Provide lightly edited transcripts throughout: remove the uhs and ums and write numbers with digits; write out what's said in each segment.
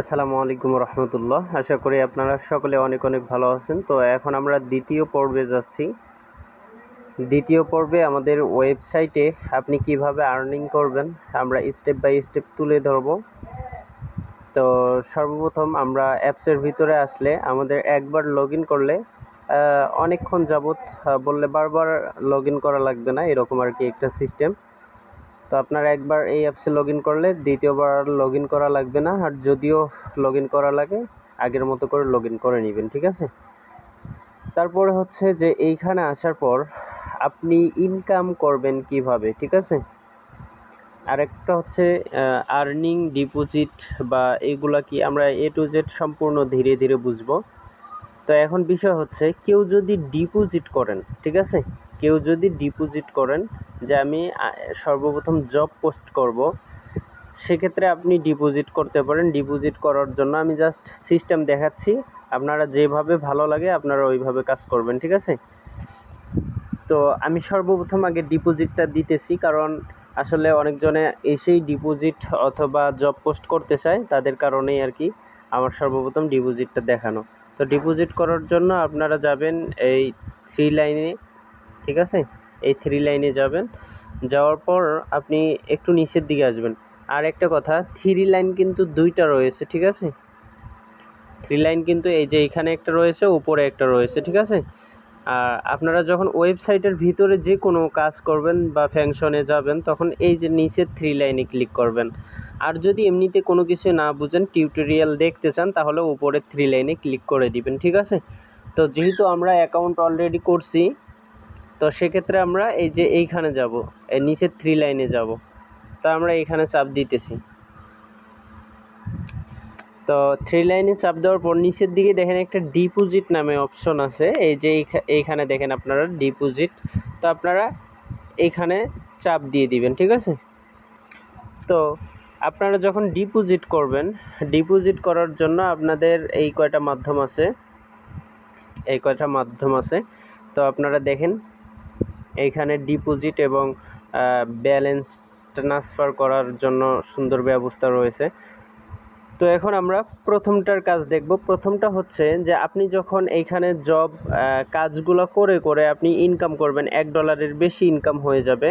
আসসালামু আলাইকুম রহমতুল্লাহ। আশা করি আপনারা সকলে অনেক অনেক ভালো আছেন। তো এখন আমরা দ্বিতীয় পর্বে যাচ্ছি। দ্বিতীয় পর্বে আমাদের ওয়েবসাইটে আপনি কিভাবে আর্নিং করবেন আমরা স্টেপ বাই স্টেপ তুলে ধরব। তো সর্বপ্রথম আমরা অ্যাপসের ভিতরে আসলে আমাদের একবার লগ ইন করলে অনেকক্ষণ যাবত বললে বারবার লগ ইন করা লাগবে না, এরকম আর কি একটা সিস্টেম। তো আপনারা একবার এই অ্যাপসে লগ ইন করলে দ্বিতীয়বার লগ ইন করা লাগবে না, আর যদিও লগ ইন করা লাগে আগের মতো করে লগ ইন করে নেবেন, ঠিক আছে। তারপরে হচ্ছে যে এইখানে আসার পর আপনি ইনকাম করবেন কিভাবে, ঠিক আছে। আরেকটা হচ্ছে আর্নিং ডিপোজিট বা এইগুলা কি আমরা এ টু জেড সম্পূর্ণ ধীরে ধীরে বুঝবো। তো এখন বিষয় হচ্ছে কেউ যদি ডিপোজিট করেন, ঠিক আছে, কেউ যদি ডিপোজিট করেন যে আমি সর্বপ্রথম জব পোস্ট করব, সেক্ষেত্রে আপনি ডিপোজিট করতে পারেন। ডিপোজিট করার জন্য আমি জাস্ট সিস্টেম দেখাচ্ছি, আপনারা যেভাবে ভালো লাগে আপনারা ওইভাবে কাজ করবেন, ঠিক আছে। তো আমি সর্বপ্রথম আগে ডিপোজিটটা দিতেছি, কারণ আসলে অনেকজনে এসেই ডিপোজিট অথবা জব পোস্ট করতে চায়, তাদের কারণেই আর কি আমার সর্বপ্রথম ডিপোজিটটা দেখানো। তো ডিপোজিট করার জন্য আপনারা যাবেন এই থ্রি লাইনে, ঠিক আছে, এই থ্রি লাইনে যাবেন। যাওয়ার পর আপনি একটু নিচের দিকে আসবেন। আর একটা কথা, থ্রি লাইন কিন্তু দুইটা রয়েছে, ঠিক আছে। থ্রি লাইন কিন্তু এই যে এখানে একটা রয়েছে, উপরে একটা রয়েছে, ঠিক আছে। আর আপনারা যখন ওয়েবসাইটের ভিতরে যে কোনো কাজ করবেন বা ফাংশনে যাবেন, তখন এই যে নিচের থ্রি লাইনে ক্লিক করবেন। আর যদি এমনিতে কোনো কিছু না বুঝেন, টিউটোরিয়াল দেখতে চান, তাহলে উপরে থ্রি লাইনে ক্লিক করে দিবেন, ঠিক আছে। তো যেহেতু আমরা অ্যাকাউন্ট অলরেডি করছি, তো সেক্ষেত্রে আমরা এই যে এইখানে যাব, এই নিচের থ্রি লাইনে যাব। তো আমরা এখানে চাপ দিতেছি। তো থ্রি লাইনে চাপ দেওয়ার পর নিচের দিকে দেখেন একটা ডিপোজিট নামে অপশন আছে, এই যে এইখানে দেখেন আপনারা ডিপোজিট। তো আপনারা এইখানে চাপ দিয়ে দিবেন, ঠিক আছে। তো আপনারা যখন ডিপোজিট করবেন, ডিপোজিট করার জন্য আপনাদের এই কয়টা মাধ্যম আছে, এই কয়টা মাধ্যম আছে। তো আপনারা দেখেন এইখানে ডিপোজিট এবং ব্যালেন্স ট্রান্সফার করার জন্য সুন্দর ব্যবস্থা রয়েছে। তো এখন আমরা প্রথমটার কাজ দেখব। প্রথমটা হচ্ছে যে আপনি যখন এইখানে জব কাজগুলো করে করে আপনি ইনকাম করবেন, $1 বেশি ইনকাম হয়ে যাবে,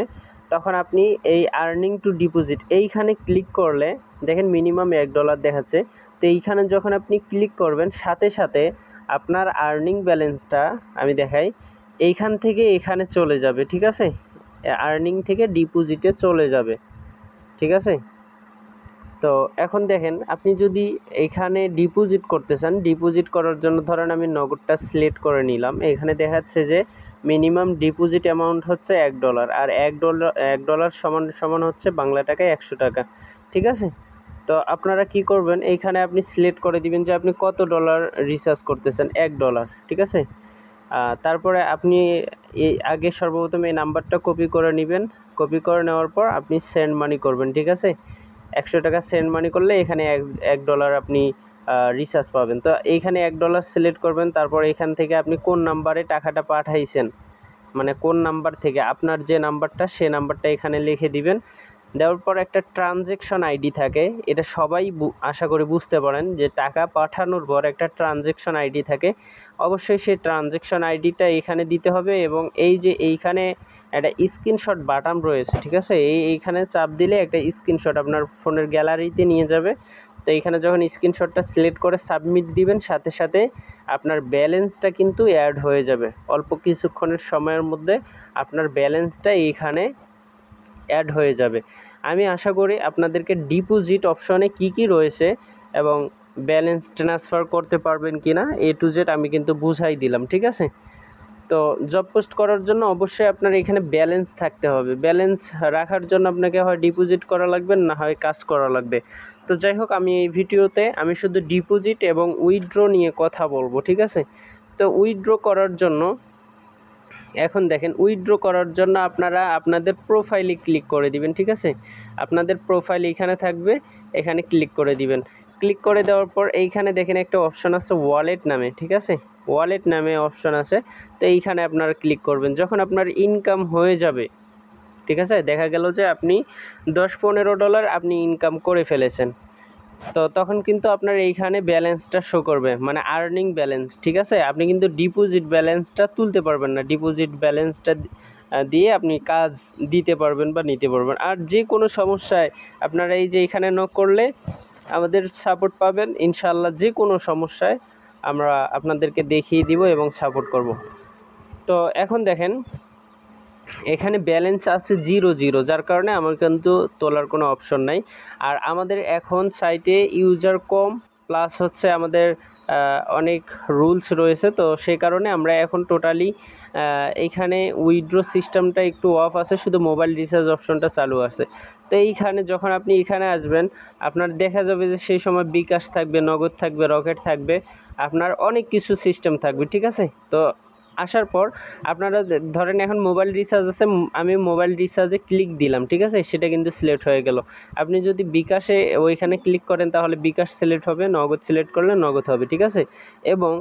তখন আপনি এই আর্নিং টু ডিপোজিট এইখানে ক্লিক করলে দেখেন মিনিমাম $1 দেখাচ্ছে। তো এইখানে যখন আপনি ক্লিক করবেন, সাথে সাথে আপনার আর্নিং ব্যালেন্সটা আমি দেখাই, এইখান থেকে এখানে চলে যাবে, ঠিক আছে। আর্নিং থেকে ডিপোজিটে চলে যাবে, ঠিক আছে। তো এখন দেখেন আপনি যদি এখানে ডিপোজিট করতে চান, ডিপোজিট করার জন্য ধরেন আমি নগদটা সিলেক্ট করে নিলাম। এখানে দেখাচ্ছে যে মিনিমাম ডিপোজিট অ্যামাউন্ট হচ্ছে $1, আর $1 সমান সমান হচ্ছে বাংলা টাকায় 100 টাকা, ঠিক আছে। তো আপনারা কি করবেন, এইখানে আপনি সিলেক্ট করে দিবেন যে আপনি কত ডলার রিচার্জ করতেছেন, $1, ঠিক আছে। তারপরে আপনি এই আগে সর্বপ্রথম এই নাম্বারটা কপি করে নেবেন। কপি করে নেওয়ার পর আপনি সেন্ড মানি করবেন, ঠিক আছে। 100 টাকা সেন্ড মানি করলে এখানে $1 আপনি রিচার্জ পাবেন। তো এইখানে $1 সিলেক্ট করবেন। তারপর এখান থেকে আপনি কোন নাম্বারে টাকাটা পাঠাইছেন, মানে কোন নাম্বার থেকে, আপনার যে নাম্বারটা সে নাম্বারটা এখানে লিখে দিবেন। দেওয়ার পর একটা ট্রানজ্যাকশন আইডি থাকে, এটা সবাই আশা করি বুঝতে পারেন যে টাকা পাঠানোর পর একটা ট্রানজ্যাকশন আইডি থাকে। অবশ্যই সেই ট্রানজ্যাকশন আইডিটা এখানে দিতে হবে, এবং এই যে এইখানে একটা স্ক্রিনশট বাটন রয়েছে, ঠিক আছে, এইখানে চাপ দিলে একটা স্ক্রিনশট আপনার ফোনের গ্যালারিতে নিয়ে যাবে। তো এইখানে যখন স্ক্রিনশটটা সিলেক্ট করে সাবমিট দিবেন, সাথে সাথে আপনার ব্যালেন্সটা কিন্তু অ্যাড হয়ে যাবে। অল্প কিছুক্ষণের সময়ের মধ্যে আপনার ব্যালেন্সটা এইখানে অ্যাড হয়ে যাবে। আমি আশা করি আপনাদেরকে ডিপোজিট অপশনে কি কি রয়েছে এবং ব্যালেন্স ট্রান্সফার করতে পারবেন কিনা এ টু জেড আমি কিন্তু বুঝাই দিলাম, ঠিক আছে। তো জব পোস্ট করার জন্য অবশ্যই আপনার এখানে ব্যালেন্স থাকতে হবে। ব্যালেন্স রাখার জন্য আপনাকে হয় ডিপোজিট করা লাগবে, না হয় কাজ করা লাগবে। তো যাই হোক, আমি এই ভিডিওতে আমি শুধু ডিপোজিট এবং উইথড্র নিয়ে কথা বলবো, ঠিক আছে। তো উইথড্র করার জন্য এখন দেখেন, উইথড্র করার জন্য আপনারা আপনাদের প্রোফাইলে ক্লিক করে দিবেন, ঠিক আছে। আপনাদের প্রোফাইল এইখানে থাকবে, এখানে ক্লিক করে দিবেন। ক্লিক করে দেওয়ার পর এইখানে দেখেন একটা অপশন আছে ওয়ালেট নামে, ঠিক আছে, ওয়ালেট নামে অপশন আছে। তো এইখানে আপনারা ক্লিক করবেন। যখন আপনার ইনকাম হয়ে যাবে, ঠিক আছে, দেখা গেল যে আপনি $10-15 আপনি ইনকাম করে ফেলেছেন, তো তখন কিন্তু আপনার এইখানে ব্যালেন্সটা শো করবে, মানে আর্নিং ব্যালেন্স, ঠিক আছে। আপনি কিন্তু ডিপোজিট ব্যালেন্সটা তুলতে পারবেন না, ডিপোজিট ব্যালেন্সটা দিয়ে আপনি কাজ দিতে পারবেন বা নিতে পারবেন। আর যে কোনো সমস্যায় আপনারা এই যে এখানে নক করলে আমাদের সাপোর্ট পাবেন ইনশাআল্লাহ। যে কোনো সমস্যায় আমরা আপনাদেরকে দেখিয়ে দিব এবং সাপোর্ট করব। তো এখন দেখেন এখানে ব্যালেন্স আছে 0, যার কারণে আমার কিন্তু তোলার কোনো অপশন নাই। আর আমাদের এখন সাইটে ইউজার কম, প্লাস হচ্ছে আমাদের অনেক রুলস রয়েছে, তো সেই কারণে আমরা এখন টোটালি এইখানে উইথড্র সিস্টেমটা একটু অফ আছে, শুধু মোবাইল রিচার্জ অপশনটা চালু আছে। তো এইখানে যখন আপনি এখানে আসবেন আপনার দেখা যাবে যে সেই সময় বিকাশ থাকবে, নগদ থাকবে, রকেট থাকবে, আপনার অনেক কিছু সিস্টেম থাকবে, ঠিক আছে। তো আসার পর আপনারা ধরেন এখন মোবাইল রিচার্জ আছে, আমি মোবাইল রিচার্জে ক্লিক দিলাম, ঠিক আছে, সেটা কিন্তু সিলেক্ট হয়ে গেল। আপনি যদি বিকাশে ওইখানে ক্লিক করেন তাহলে বিকাশ সিলেক্ট হবে, নগদ সিলেক্ট করলে নগদ হবে, ঠিক আছে। এবং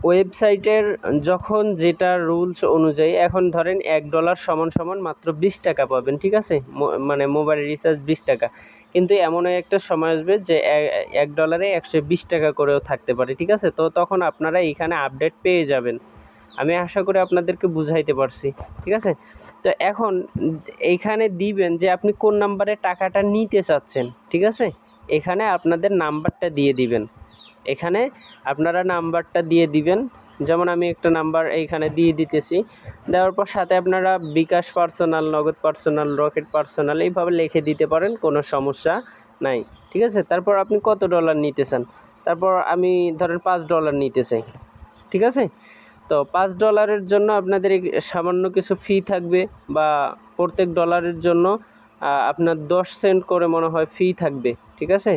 ওয়েবসাইটের যখন যেটা রুলস অনুযায়ী এখন ধরেন $1 সমান সমান মাত্র 20 টাকা পাবেন, ঠিক আছে, মানে মোবাইল রিচার্জ 20 টাকা। কিন্তু এমন একটা সময় আসবে যে $1 120 টাকা করেও থাকতে পারে, ঠিক আছে। তো তখন আপনারা এখানে আপডেট পেয়ে যাবেন। আমি আশা করি আপনাদেরকে বুঝাইতে পারছি, ঠিক আছে। তো এখন এইখানে দিবেন যে আপনি কোন নাম্বারে টাকাটা নিতে চাচ্ছেন, ঠিক আছে। এখানে আপনাদের নাম্বারটা দিয়ে দিবেন, এখানে আপনারা নাম্বারটা দিয়ে দিবেন। যেমন আমি একটা নাম্বার এইখানে দিয়ে দিতেছি, দেওয়ার পর সাথে আপনারা বিকাশ পার্সোনাল, নগদ পার্সোনাল, রকেট পার্সোনাল এইভাবে লিখে দিতে পারেন, কোনো সমস্যা নাই, ঠিক আছে। তারপর আপনি কত ডলার নিতে চান, তারপর আমি ধরেন $5 নিতে চাই, ঠিক আছে। তো $5 জন্য আপনাদের সামান্য কিছু ফি থাকবে, বা প্রত্যেক ডলারের জন্য আপনার 10 সেন্ট করে মনে হয় ফি থাকবে, ঠিক আছে।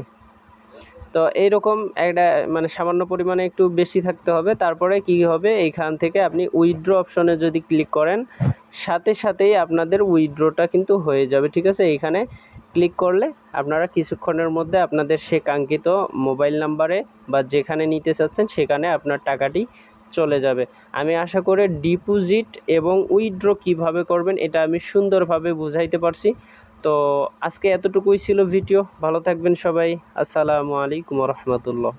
তো এইরকম একটা মানে সামান্য পরিমাণে একটু বেশি থাকতে হবে। তারপরে কি হবে, এইখান থেকে আপনি উইথড্র অপশনে যদি ক্লিক করেন সাথে সাথেই আপনাদের উইথড্রটা কিন্তু হয়ে যাবে, ঠিক আছে। এইখানে ক্লিক করলে আপনারা কিছুক্ষণের মধ্যে আপনাদের সে কাঙ্ক্ষিত মোবাইল নাম্বারে বা যেখানে নিতে চাচ্ছেন সেখানে আপনার টাকাটি চলে যাবে। আমি আশা করি ডিপোজিট এবং উইথড্র কিভাবে করবেন এটা আমি সুন্দরভাবে বুঝাইতে পারছি। তো আজকে এতটুকুই ছিল ভিডিও। ভালো থাকবেন সবাই। আসসালামু আলাইকুম ওয়া রাহমাতুল্লাহ।